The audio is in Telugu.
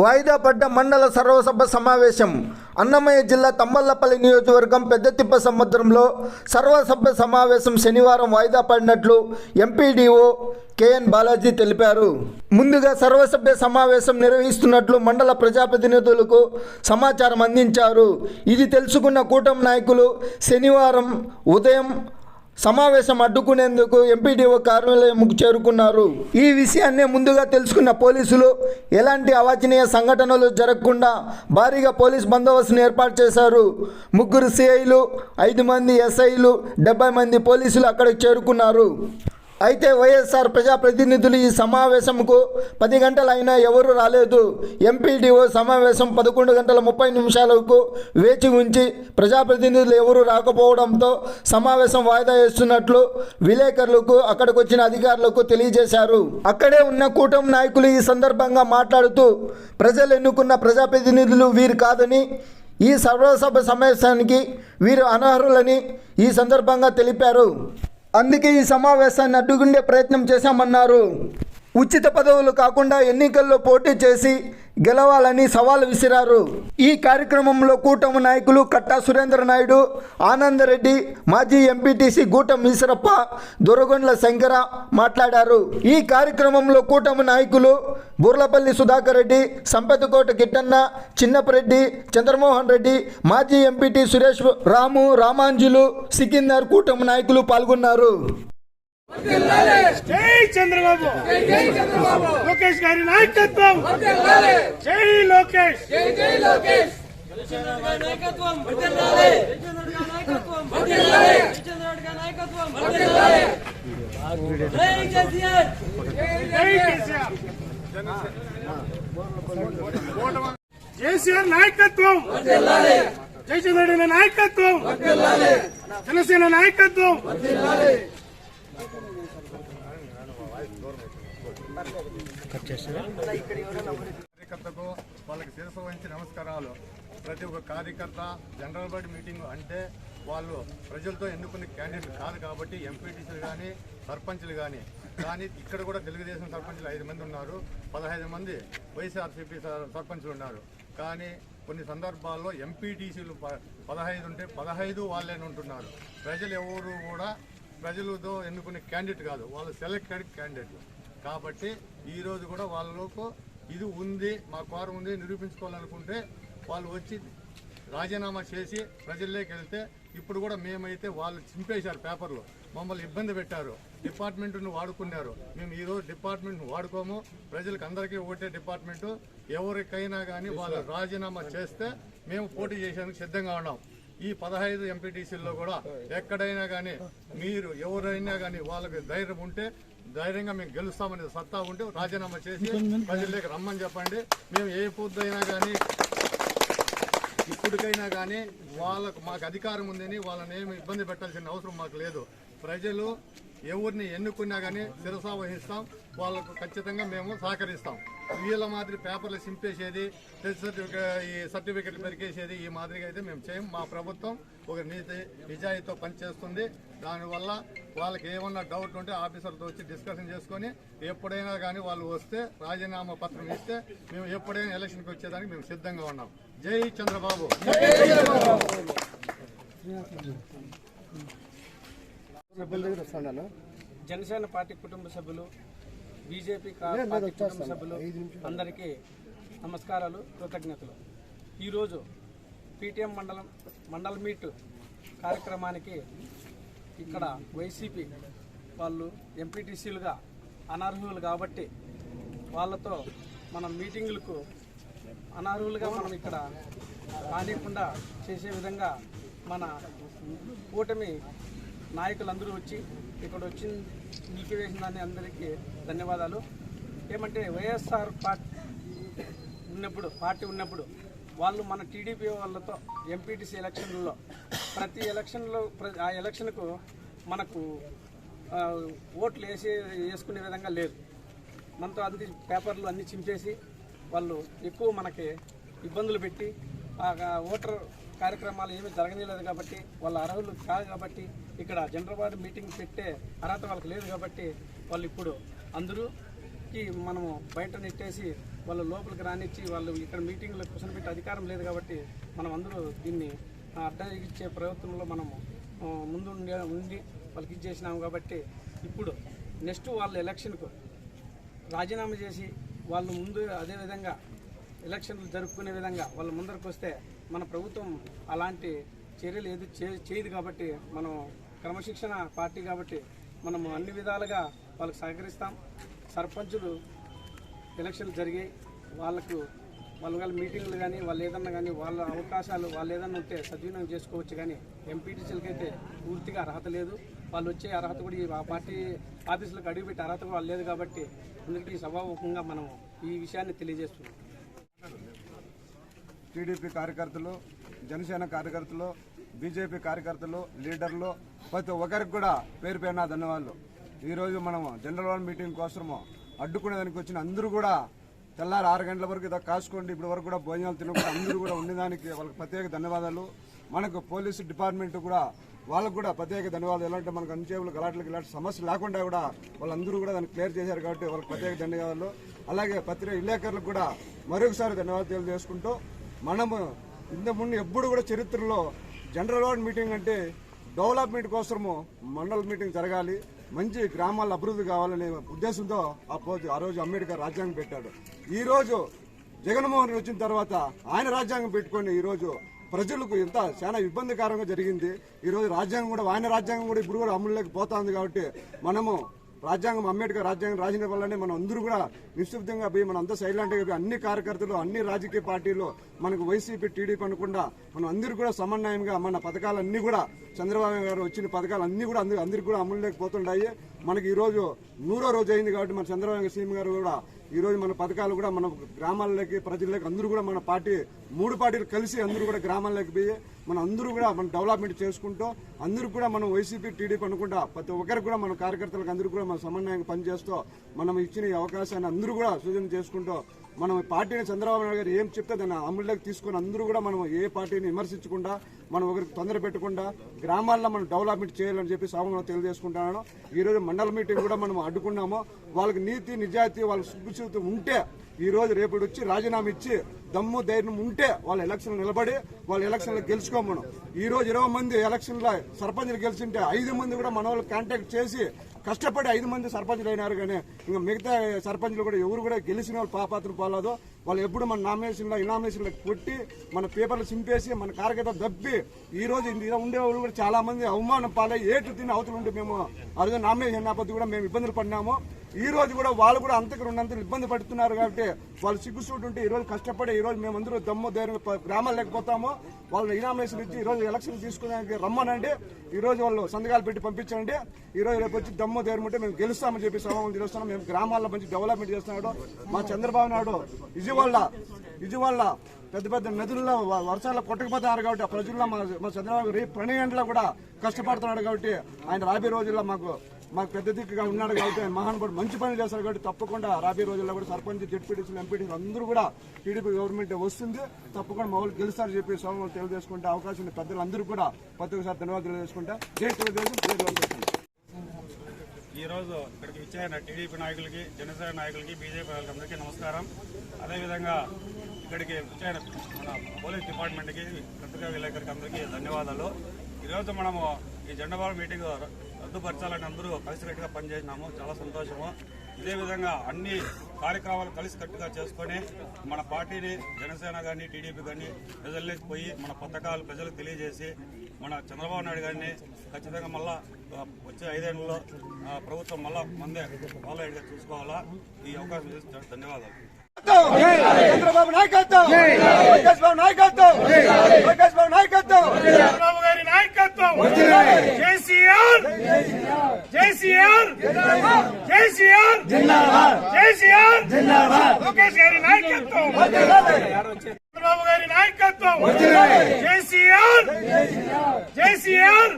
వాయిదా పడ్డ మండల సర్వసభ సమావేశం. అన్నమయ్య జిల్లా తంబళ్లపల్లి నియోజకవర్గం పెద్దతిప్ప సముద్రంలో సర్వసభ్య సమావేశం శనివారం వాయిదా పడినట్లు ఎంపీడీఓ కేఎన్ బాలాజీ తెలిపారు. ముందుగా సర్వసభ్య సమావేశం నిర్వహిస్తున్నట్లు మండల ప్రజాప్రతినిధులకు సమాచారం అందించారు. ఇది తెలుసుకున్న కూటమి నాయకులు శనివారం ఉదయం సమావేశం అడ్డుకునేందుకు ఎంపీడీఓ కార్యాలయంకు చేరుకున్నారు. ఈ విషయాన్ని ముందుగా తెలుసుకున్న పోలీసులు ఎలాంటి అవాంఛనీయ సంఘటనలు జరగకుండా భారీగా పోలీస్ బందోబస్తును ఏర్పాటు చేశారు. 3 సిఐలు, 5 మంది ఎస్ఐలు, 70 మంది పోలీసులు అక్కడికి చేరుకున్నారు. అయితే వైఎస్ఆర్ ప్రజాప్రతినిధులు ఈ సమావేశంకు 10 గంటలైనా ఎవరూ రాలేదు. ఎంపీడీఓ సమావేశం 11:30 వేచి ఉంచి ప్రజాప్రతినిధులు ఎవరూ రాకపోవడంతో సమావేశం వాయిదా వేస్తున్నట్లు విలేకరులకు అక్కడికి వచ్చిన అధికారులకు తెలియజేశారు. అక్కడే ఉన్న కూటమి నాయకులు ఈ సందర్భంగా మాట్లాడుతూ ప్రజలు ఎన్నుకున్న ప్రజాప్రతినిధులు వీరు కాదని, ఈ సర్వసభ సమావేశానికి వీరు అనర్హులని ఈ సందర్భంగా తెలిపారు. అందుకే ఈ సమావేశాన్ని అడ్డుకునే ప్రయత్నం చేశామన్నారు. ఉచిత పదవులు కాకుండా ఎన్నికల్లో పోటీ చేసి గెలవాలని సవాల్ విసిరారు. ఈ కార్యక్రమంలో కూటమి నాయకులు కట్టా సురేంద్ర నాయుడు, ఆనందరెడ్డి, మాజీ ఎంపీటీసీ గూటం ఈశ్వరప్ప, దొరగొండ్ల శంకర మాట్లాడారు. ఈ కార్యక్రమంలో కూటమి నాయకులు బుర్లపల్లి సుధాకర్ రెడ్డి, సంపతకోట కిట్టన్న, చిన్నపరెడ్డి, చంద్రమోహన్ రెడ్డి, మాజీ ఎంపీటీ సురేష్, రాము, రామాంజులు, సికిందర్ కూటమి నాయకులు పాల్గొన్నారు. జై చంద్రబాబు, లోకేష్ గారి నాయకత్వం, జై లోకేష్, జై లోకేష్, నాయకత్వం, జై కేసీఆర్, జై కేసీఆర్, కేసీఆర్ నాయకత్వం, జై చంద్రబాబు నాయకత్వం, జనసేన నాయకత్వం. కార్యకర్తకు వాళ్ళకి శిరస్సు వహించి నమస్కారాలు. ప్రతి ఒక్క కార్యకర్త జనరల్ బాడీ మీటింగ్ అంటే వాళ్ళు ప్రజలతో ఎన్నుకునే క్యాండిడేట్ కాదు కాబట్టి ఎంపీటీసీలు కానీ సర్పంచ్లు కానీ ఇక్కడ కూడా తెలుగుదేశం సర్పంచ్లు 5 మంది ఉన్నారు, 15 మంది వైఎస్ఆర్సీపీ సర్పంచ్లు ఉన్నారు. కానీ కొన్ని సందర్భాల్లో ఎంపీటీసీలు 15 ఉంటే 15 వాళ్ళేనే ఉంటున్నారు. ప్రజలు ఎవరు కూడా ప్రజలతో ఎన్నుకునే క్యాండిడేట్ కాదు, వాళ్ళు సెలెక్టెడ్ క్యాండిడేట్లు. కాబట్టి ఈరోజు కూడా వాళ్ళకు ఇది ఉంది, మా కోరం ఉంది నిరూపించుకోవాలనుకుంటే వాళ్ళు వచ్చి రాజీనామా చేసి ప్రజల్లోకి వెళ్తే, ఇప్పుడు కూడా మేమైతే వాళ్ళు చింపేశారు పేపర్లో, మమ్మల్ని ఇబ్బంది పెట్టారు, డిపార్ట్మెంట్ను వాడుకున్నారు. మేము ఈరోజు డిపార్ట్మెంట్ను వాడుకోము, ప్రజలకు అందరికీ ఒకటే డిపార్ట్మెంటు. ఎవరికైనా కానీ వాళ్ళు రాజీనామా చేస్తే మేము పోటీ చేసేందుకు సిద్ధంగా ఉన్నాం. ఈ 15 ఎంపీటీసీల్లో కూడా ఎక్కడైనా కానీ మీరు ఎవరైనా కానీ వాళ్ళకి ధైర్యం ఉంటే ధైర్యంగా మేము గెలుస్తామనే సత్తా ఉంటే రాజీనామా చేసి ప్రజల్లోకి రమ్మని చెప్పండి. మేము ఏ పొద్దుైనా కానీ ఇప్పటికైనా కానీ మాకు అధికారం ఉందని వాళ్ళని ఏమి ఇబ్బంది పెట్టాల్సిన అవసరం మాకు లేదు. ప్రజలు ఎవరిని ఎన్నుకున్నా కానీ శిరసా వహిస్తాం, వాళ్ళకు ఖచ్చితంగా మేము సహకరిస్తాం. వీళ్ళ మాదిరి పేపర్లు చింపేసేది, ఈ సర్టిఫికెట్లు పెరికేసేది ఈ మాదిరిగా అయితే మేము చేయం. మా ప్రభుత్వం ఒక నిజాయితీతో పనిచేస్తుంది. దానివల్ల వాళ్ళకి ఏమన్నా డౌట్ ఉంటే ఆఫీసర్తో వచ్చి డిస్కషన్ చేసుకొని ఎప్పుడైనా కానీ వాళ్ళు వస్తే రాజీనామా పత్రం ఇస్తే మేము ఎప్పుడైనా ఎలక్షన్కి వచ్చేదానికి మేము సిద్ధంగా ఉన్నాం. జై చంద్రబాబు. జనసేన పార్టీ కుటుంబ సభ్యులు, బీజేపీ పార్టీ కుటుంబ సభ్యులు అందరికీ నమస్కారాలు, కృతజ్ఞతలు. ఈరోజు పీటీఎం మండల మీట్ కార్యక్రమానికి ఇక్కడ వైసీపీ వాళ్ళు ఎంపీటీసీలుగా అనర్హులు కాబట్టి వాళ్ళతో మనం మీటింగులకు అనర్హులుగా మనం ఇక్కడ రానికుండా చేసే విధంగా మన కూటమి నాయకులందరూ వచ్చి ఇక్కడ వచ్చి నిలిపివేసిన దాన్ని అందరికీ ధన్యవాదాలు. ఏమంటే వైఎస్ఆర్ పార్టీ ఉన్నప్పుడు వాళ్ళు మన టీడీపీ వాళ్ళతో ఎంపీటీసీ ఎలక్షన్లలో ప్రతి ఎలక్షన్లో ఆ ఎలక్షన్కు మనకు ఓట్లు వేసుకునే విధంగా లేదు. మనతో అన్ని పేపర్లు అన్నీ చింపేసి వాళ్ళు ఎక్కువ మనకి ఇబ్బందులు పెట్టి ఓటర్ కార్యక్రమాలు ఏమీ జరగలేదు కాబట్టి వాళ్ళ అర్హులు కాదు కాబట్టి ఇక్కడ జనరల్ బాడీ మీటింగ్ పెట్టే అర్హత వాళ్ళకి లేదు కాబట్టి వాళ్ళు ఇప్పుడు అందరూ నొక్కి మనము బయట నెట్టేసి వాళ్ళు లోపలికి రానిచ్చి వాళ్ళు ఇక్కడ మీటింగ్లో కూర్చొని అధికారం లేదు కాబట్టి మనం అందరూ దీన్ని అడ్డగించే ప్రయత్నంలో మనము ముందు ఉండి వాళ్ళకి ఇచ్చేసినాము. కాబట్టి ఇప్పుడు నెక్స్ట్ వాళ్ళు ఎలక్షన్కు రాజీనామా చేసి వాళ్ళు ముందు అదేవిధంగా ఎలక్షన్లు జరుపుకునే విధంగా వాళ్ళు ముందరకు వస్తే మన ప్రభుత్వం అలాంటి చర్యలు ఏది చేయదు. కాబట్టి మనం క్రమశిక్షణ పార్టీ కాబట్టి మనము అన్ని విధాలుగా వాళ్ళకి సహకరిస్తాం. సర్పంచులు ఎలక్షన్లు జరిగాయి, వాళ్ళ మీటింగ్లు కానీ వాళ్ళు ఏదన్నా కానీ వాళ్ళ అవకాశాలు వాళ్ళు ఏదన్నా ఉంటే సద్వినియోగం చేసుకోవచ్చు. కానీ ఎంపీటీసీలకి అయితే పూర్తిగా అర్హత లేదు. వాళ్ళు వచ్చే అర్హత కూడా ఆ పార్టీ ఆఫీసులకు అడుగుపెట్టే అర్హత కూడా లేదు. కాబట్టి అందుకే సభాముఖంగా మనం ఈ విషయాన్ని తెలియజేస్తున్నాం. టీడీపీ కార్యకర్తలు, జనసేన కార్యకర్తలు, బీజేపీ కార్యకర్తలు, లీడర్లు ప్రతి ఒక్కరికి కూడా పేరు పేరున ధన్యవాదాలు. ఈరోజు మనము జనరల్ మీటింగ్ కోసము అడ్డుకునేదానికి వచ్చిన అందరూ కూడా తెల్లారి 6 గంటల వరకు ఇదో కాసుకోండి, ఇప్పుడు వరకు కూడా భోజనాలు తినకుండా అందరూ కూడా ఉండేదానికి వాళ్ళకి ప్రత్యేక ధన్యవాదాలు. మనకు పోలీసు డిపార్ట్మెంట్ కూడా వాళ్ళకు కూడా ప్రత్యేక ధన్యవాదాలు. ఎలాంటి మనకు అన్చేపులు గలాట్లకి ఇలాంటి సమస్య లేకుండా కూడా వాళ్ళందరూ కూడా దాన్ని క్లియర్ చేశారు కాబట్టి వాళ్ళకి ప్రత్యేక ధన్యవాదాలు. అలాగే పత్రిక విలేకరులకు కూడా మరొకసారి ధన్యవాదాలు తెలియజేసుకుంటూ, మనము ఇంతకుముందు ఎప్పుడు కూడా చరిత్రలో జనరల్ వార్డ్ మీటింగ్ అంటే డెవలప్మెంట్ కోసము మండల మీటింగ్ జరగాలి, మంచి గ్రామాల అభివృద్ధి కావాలనే ఉద్దేశంతో ఆ రోజు అంబేద్కర్ రాజ్యాంగం పెట్టాడు. ఈ రోజు జగన్మోహన్ రెడ్డి వచ్చిన తర్వాత ఆయన రాజ్యాంగం పెట్టుకొని ఈ రోజు ప్రజలకు చాలా ఇబ్బందికరంగా జరిగింది. ఈ రోజు రాజ్యాంగం కూడా ఆయన రాజ్యాంగం కూడా ఇప్పుడు కూడా అమలులోకి పోతుంది. కాబట్టి మనము రాజ్యాంగం అంబేద్కర్ రాజ్యాంగం రాసిన వల్లనే మనం అందరూ కూడా నిశ్శబ్దంగా పోయి మనం అంతా సైలెంట్గా పోయి అన్ని కార్యకర్తలు అన్ని రాజకీయ పార్టీలు మనకు వైసీపీ టీడీపీ అనకుండా మనం అందరూ కూడా సమన్వయంగా మన పథకాలన్నీ కూడా చంద్రబాబు గారు వచ్చిన పథకాలు అన్ని కూడా అందరికీ కూడా అమలులోకి పోతుంటాయి. మనకి ఈ రోజు 100వ రోజు అయింది కాబట్టి మన చంద్రబాబు సీఎం గారు కూడా ఈ రోజు మన పథకాలు కూడా మన గ్రామాల్లోకి ప్రజల్లోకి అందరూ కూడా మన పార్టీ 3 పార్టీలు కలిసి అందరూ కూడా గ్రామాల్లోకి పోయి మనం అందరూ కూడా మనం డెవలప్మెంట్ చేసుకుంటూ అందరూ కూడా మనం వైసీపీ టీడీపీ అనుకుంటా ప్రతి ఒక్కరికి కూడా మన కార్యకర్తలకు అందరూ కూడా మన సమన్వయంగా పనిచేస్తూ మనం ఇచ్చిన ఈ అవకాశాన్ని అందరూ కూడా సూచన చేసుకుంటూ మనం పార్టీని చంద్రబాబు నాయుడు గారు ఏం చెప్తే దాన్ని అమలులోకి తీసుకుని అందరూ కూడా మనం ఏ పార్టీని విమర్శించకుండా మనం ఒకరికి తొందర పెట్టకుండా గ్రామాల్లో మనం డెవలప్మెంట్ చేయాలని చెప్పి సభలో తెలియజేసుకుంటున్నాను. ఈ రోజు మండల మీటింగ్ కూడా మనం అడ్డుకున్నాము. వాళ్ళకి నీతి నిజాయితీ వాళ్ళకి సుఖశుద్ధి ఉంటే ఈ రోజు రేపటి వచ్చి రాజీనామా ఇచ్చి దమ్ము ధైర్యం ఉంటే వాళ్ళ ఎలక్షన్లు నిలబడి వాళ్ళ ఎలక్షన్లు గెలుచుకోమను. ఈ రోజు 20 మంది ఎలక్షన్లో సర్పంచ్లు గెలిచింటే 5 మంది కూడా మన వాళ్ళు కాంటాక్ట్ చేసి కష్టపడి 5 మంది సర్పంచ్లు అయినారు. కానీ ఇంకా మిగతా సర్పంచ్లు కూడా ఎవరు కూడా గెలిచిన వాళ్ళు పాపాత్ర పోలేదు. వాళ్ళు ఎప్పుడు మన ఇనామినేషన్లో కొట్టి మన పేపర్లు చింపేసి మన కార్యకర్త దబ్బి ఈ రోజు ఉండేవాళ్ళు కూడా చాలా మంది అవమానం పాలై ఏటు తిని అవతలు ఉంటే మేము ఆ రోజు నామినేషన్ నేపథ్యం కూడా మేము ఇబ్బందులు పడినాము. ఈ రోజు కూడా వాళ్ళు కూడా అంతకు 2 ఇబ్బంది పడుతున్నారు. కాబట్టి వాళ్ళు సిగ్గుసూటు ఉంటే ఈ రోజు కష్టపడి ఈ రోజు మేమందరూ దమ్ము ధైర్యం గ్రామాలు లేకపోతాము. వాళ్ళు ఇనామినేషన్ ఇచ్చి ఈ రోజు ఎలక్షన్ తీసుకునే రమ్మనండి, ఈ రోజు వాళ్ళు సంతకాలు పెట్టి పంపించండి. ఈ రోజు రేపు వచ్చి దమ్ము ధైర్యం ఉంటే మేము గెలుస్తామని చెప్పి సభను తెలుస్తున్నాం. మేము గ్రామాల్లో మంచి డెవలప్మెంట్ చేస్తున్నాడు మా చంద్రబాబు నాయుడు. విజయవాడ పెద్ద పెద్ద నదుల్లో వర్షాలు కొట్టకపోతున్నారు కాబట్టి ఆ ప్రజల్లో మా చంద్రబాబు రేపు 12 గంటల కూడా కష్టపడుతున్నాడు. కాబట్టి ఆయన రాబోయే రోజుల్లో మాకు పెద్ద దిక్కుగా ఉన్నాడు. కాబట్టి ఆయన మహానుభావుడు మంచి పనులు చేస్తారు. కాబట్టి తప్పకుండా రాబోయే రోజుల్లో కూడా సర్పంచ్ జెడ్పీటీసీలు ఎంపీటీసీలు అందరూ కూడా టీడీపీ గవర్నమెంట్ వస్తుంది, తప్పకుండా మా వాళ్ళు గెలుస్తారని చెప్పి సభలో తెలియజేసుకుంటే అవకాశం పెద్దలందరూ కూడా ప్రతి ఒక్కసారి ధన్యవాదాలు తెలియజేసుకుంటా. జై తెలుగుదేశం, జై తెలుగుదేశం. ఈ రోజు ఇక్కడికి ఇచ్చిన టీడీపీ నాయకులకి, జనసేన నాయకులకి, బీజేపీ నాయకులకి అందరికీ నమస్కారం. అదేవిధంగా ఇక్కడికి ఇచ్చిన మన పోలీస్ డిపార్ట్మెంట్కి, పత్రికా విలేకరులకి అందరికీ ధన్యవాదాలు. ఈరోజు మనము ఈ జెండాబాల్ మీటింగ్ రద్దుపరచాలని అందరూ కలిసికట్టుగా పనిచేసినాము, చాలా సంతోషము. ఇదే విధంగా అన్ని కార్యక్రమాలు కలిసికట్టుగా చేసుకొని మన పార్టీని జనసేన కానీ టీడీపీ కానీ ప్రజల్లోకి పోయి మన పథకాలు ప్రజలకు తెలియజేసి మన చంద్రబాబు నాయుడు గారిని ఖచ్చితంగా మళ్ళా వచ్చే 5 ఏళ్లలో ప్రభుత్వం మళ్ళా మందే ఫాలో అయ్యేగా చూసుకోవాలా. ఈ అవకాశం ఇచ్చిన ధన్యవాదాలు. చంద్రబాబు నాయకత్వం, లోకేష్ బాబు నాయకత్వం, లోకేష్ బాబు నాయకత్వం, చంద్రబాబు గారి నాయకత్వం, కేసీఆర్ కేసీఆర్ కేసీఆర్ కేసీఆర్ లోకేష్ గారి నాయకత్వం, చంద్రబాబు గారి నాయకత్వం, కేసీఆర్ కేసీఆర్